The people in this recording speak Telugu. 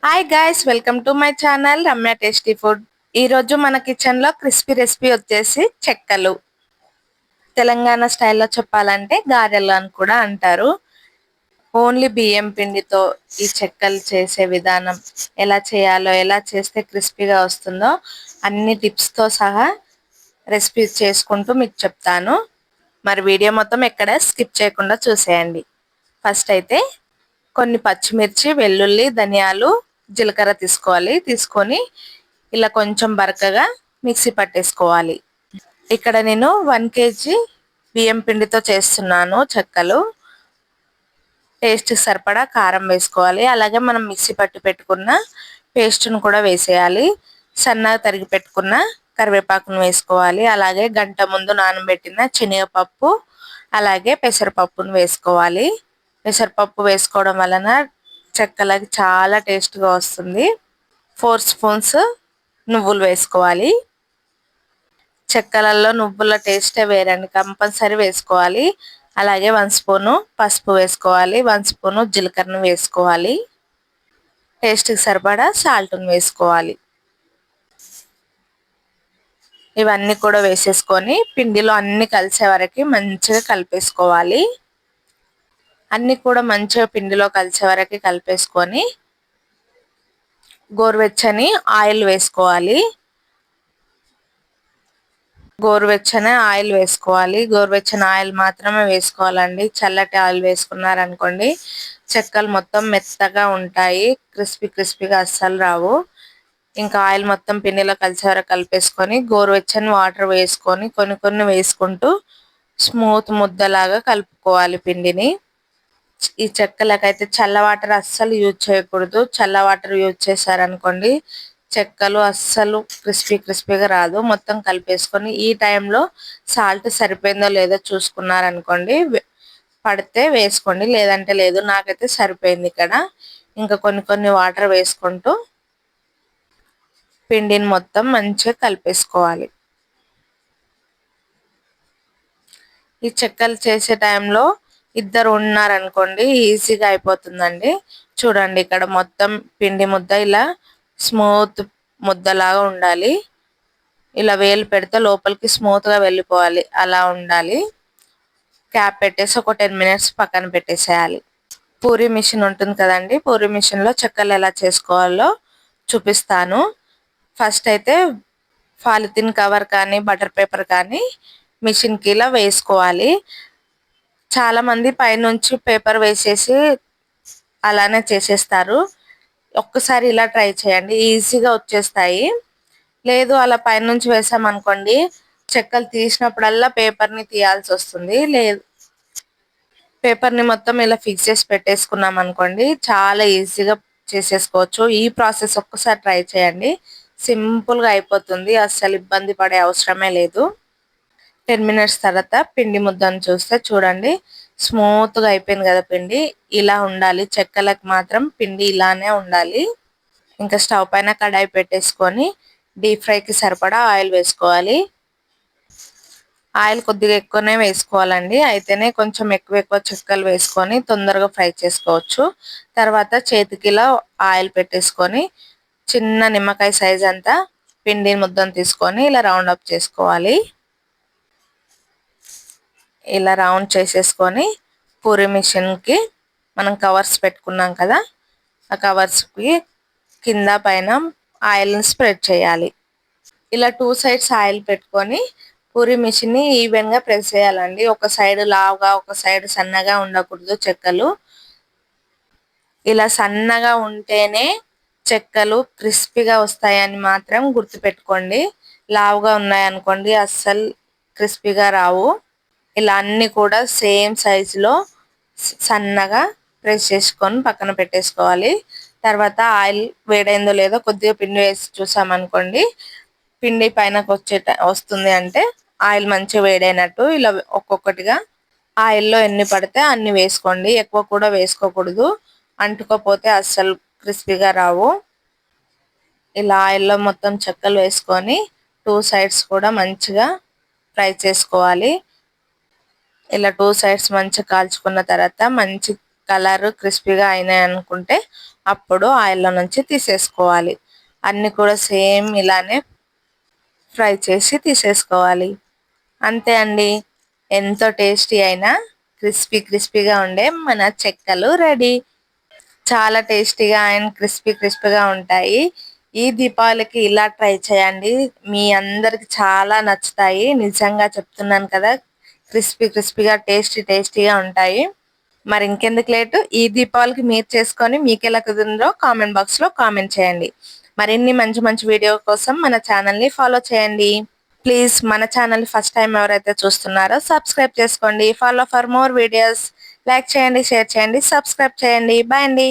Hi guys, welcome to my channel Ramya tasty food. ఈ రోజు మన కిచెన్ లో క్రిస్పీ రెసిపీ వచ్చేసి చెక్కలు. తెలంగాణ స్టైల్లో చెప్పాలంటే గారెలు అని కూడా అంటారు. ఓన్లీ బియ్యం పిండితో ఈ చెక్కలు చేసే విధానం ఎలా చేయాలో, ఎలా చేస్తే క్రిస్పీగా వస్తుందో అన్ని టిప్స్ తో సహా రెసిపీ చేసుకుంటూ మీకు చెప్తాను. మరి వీడియో మొత్తం ఎక్కడ స్కిప్ చేయకుండా చూసేయండి. ఫస్ట్ అయితే కొన్ని పచ్చిమిర్చి, వెల్లుల్లి, ధనియాలు, జీలకర్ర తీసుకొని ఇలా కొంచెం బరకగా మిక్సీ పట్టేసుకోవాలి. ఇక్కడ నేను 1 kg బియ్యం పిండితో చేస్తున్నాను చెక్కలు. టేస్ట్ సరిపడా కారం వేసుకోవాలి. అలాగే మనం మిక్సీ పట్టి పెట్టుకున్న పేస్ట్ను కూడా వేసేయాలి. సన్నగా తరిగి పెట్టుకున్న కరివేపాకును వేసుకోవాలి. అలాగే గంట ముందు నానబెట్టిన శనగపప్పు, అలాగే పెసరపప్పును వేసుకోవాలి. పెసరపప్పు వేసుకోవడం వలన చెక్కలకి చాలా టేస్ట్గా వస్తుంది. 4 స్పూన్స్ నువ్వులు వేసుకోవాలి. చెక్కలలో నువ్వుల టేస్టే వేరండి, కంపల్సరీ వేసుకోవాలి. అలాగే 1 స్పూను పసుపు వేసుకోవాలి. 1 స్పూను జీలకర్రను వేసుకోవాలి. టేస్ట్కి సరిపడా సాల్ట్ను వేసుకోవాలి. ఇవన్నీ కూడా వేసేసుకొని పిండిలో అన్ని కలిసే వరకు మంచిగా కలిపేసుకోవాలి. అన్ని కూడా మంచిగా పిండిలో కలిసే వరకు కలిపేసుకొని గోరువెచ్చని ఆయిల్ వేసుకోవాలి. గోరువెచ్చని ఆయిల్ మాత్రమే వేసుకోవాలండి. చల్లటి ఆయిల్ వేసుకున్నారనుకోండి చెక్కలు మొత్తం మెత్తగా ఉంటాయి, క్రిస్పీగా అస్సలు రావు. ఇంకా ఆయిల్ మొత్తం పిండిలో కలిసే వరకు కలిపేసుకొని గోరువెచ్చని వాటర్ వేసుకొని కొన్ని వేసుకుంటూ స్మూత్ ముద్దలాగా కలుపుకోవాలి పిండిని. ఈ చెక్కలకైతే చల్ల వాటర్ అస్సలు యూజ్ చేయకూడదు. చల్ల వాటర్ యూజ్ చేశారనుకోండి చెక్కలు అస్సలు క్రిస్పీగా రాదు. మొత్తం కలిపేసుకొని ఈ టైంలో సాల్ట్ సరిపోయిందో లేదో చూసుకున్నారనుకోండి, పడితే వేసుకోండి, లేదంటే లేదు. నాకైతే సరిపోయింది ఇక్కడ. ఇంకా కొన్ని వాటర్ వేసుకుంటూ పిండిని మొత్తం మంచిగా కలిపేసుకోవాలి. ఈ చెక్కలు చేసే టైంలో ఇద్దరు ఉన్నారనుకోండి ఈజీగా అయిపోతుందండి. చూడండి ఇక్కడ మొత్తం పిండి ముద్ద ఇలా స్మూత్ ముద్దలాగా ఉండాలి. ఇలా వేలు పెడితే లోపలికి స్మూత్ గా వెళ్ళిపోవాలి, అలా ఉండాలి. క్యాప్ పెట్టేసి ఒక 10 minutes పక్కన పెట్టేసేయాలి. పూరి మిషన్ ఉంటుంది కదండి, పూరి మిషన్ లో చెక్కలు ఎలా చేసుకోవాలో చూపిస్తాను. ఫస్ట్ అయితే పాలిథిన్ కవర్ కానీ బటర్ పేపర్ కానీ మిషన్ కి ఇలా వేసుకోవాలి. చాలా మంది పైనుంచి పేపర్ వేసేసి అలానే చేసేస్తారు. ఒక్కసారి ఇలా ట్రై చేయండి, ఈజీగా వచ్చేస్తాయి. లేదు అలా పైనుంచి వేసామనుకోండి చెక్కలు తీసినప్పుడల్లా పేపర్ ని తీయాల్సి వస్తుంది. లేదు పేపర్ ని మొత్తం ఇలా ఫిక్స్ చేసి పెట్టేసుకున్నాం అనుకోండి చాలా ఈజీగా చేసేసుకోవచ్చు. ఈ ప్రాసెస్ ఒక్కసారి ట్రై చేయండి, సింపుల్ గా అయిపోతుంది, అస్సలు ఇబ్బంది పడే అవసరమే లేదు. 10 minutes తర్వాత పిండి ముద్దను చూస్తే చూడండి స్మూత్ గా అయిపోయింది కదా పిండి. ఇలా ఉండాలి, చెక్కలకు మాత్రం పిండి ఇలానే ఉండాలి. ఇంకా స్టవ్ పైన కడాయి పెట్టేసుకొని డీప్ ఫ్రైకి సరిపడా ఆయిల్ వేసుకోవాలి. ఆయిల్ కొద్దిగా ఎక్కువనే వేసుకోవాలండి, అయితేనే కొంచెం ఎక్కువ చెక్కలు వేసుకొని తొందరగా ఫ్రై చేసుకోవచ్చు. తర్వాత చేతికి ఇలా ఆయిల్ పెట్టేసుకొని చిన్న నిమ్మకాయ సైజ్ అంతా పిండి ముద్దను తీసుకొని ఇలా రౌండ్ అప్ చేసుకోవాలి. ఇలా రౌండ్ చేసేసుకొని పూరి మిషన్ కి మనం కవర్స్ పెట్టుకున్నాం కదా, ఆ కవర్స్ కి కింద పైన ఆయిల్ ని స్ప్రెడ్ చేయాలి. ఇలా 2 sides ఆయిల్ పెట్టుకొని పూరి మిషన్ ని ఈవెన్ గా ప్రెస్ చేయాలండి. ఒక సైడ్ లావుగా ఒక సైడ్ సన్నగా ఉండకూడదు చెక్కలు. ఇలా సన్నగా ఉంటేనే చెక్కలు క్రిస్పీగా వస్తాయని మాత్రం గుర్తు పెట్టుకోండి. లావుగా ఉన్నాయనుకోండి అస్సలు క్రిస్పీగా రావు. ఇలా అన్ని కూడా సేమ్ సైజులో సన్నగా ప్రెస్ చేసుకొని పక్కన పెట్టేసుకోవాలి. తర్వాత ఆయిల్ వేడైందో లేదో కొద్దిగా పిండి వేసి చూసామనుకోండి పిండి పైనకి వస్తుంది అంటే ఆయిల్ మంచిగా వేడైనట్టు. ఇలా ఒక్కొక్కటిగా ఆయిల్లో ఎన్ని పడితే అన్ని వేసుకోండి, ఎక్కువ కూడా వేసుకోకూడదు, అంటుకోపోతే అస్సలు క్రిస్పీగా రావు. ఇలా ఆయిల్లో మొత్తం చెక్కలు వేసుకొని 2 sides కూడా మంచిగా ఫ్రై చేసుకోవాలి. ఇలా 2 sides మంచిగా కాల్చుకున్న తర్వాత మంచి కలర్ క్రిస్పీగా అయినాయి అనుకుంటే అప్పుడు ఆయిల్లో నుంచి తీసేసుకోవాలి. అన్ని కూడా సేమ్ ఇలానే ఫ్రై చేసి తీసేసుకోవాలి. అంతే అండి, ఎంతో టేస్టీ అయినా క్రిస్పీగా ఉండే మన చెక్కలు రెడీ. చాలా టేస్టీగా అండ్ క్రిస్పీగా ఉంటాయి. ఈ దీపావళికి ఇలా ట్రై చేయండి, మీ అందరికి చాలా నచ్చుతాయి. నిజంగా చెప్తున్నాను కదా, క్రిస్పీగా టేస్టీగా ఉంటాయి. మరి ఇంకెందుకు లేటు, ఈ దీపావళికి మీరు చేసుకొని మీకు ఎలా కుదిరిందో కామెంట్ బాక్స్ లో కామెంట్ చేయండి. మరిన్ని మంచి వీడియో కోసం మన ఛానల్ ని ఫాలో చేయండి. ప్లీజ్ మన ఛానల్ ఫస్ట్ టైం ఎవరైతే చూస్తున్నారో సబ్స్క్రైబ్ చేసుకోండి. Follow for more videos. Like చేయండి, షేర్ చేయండి, సబ్స్క్రైబ్ చేయండి. బాయ్ అండి.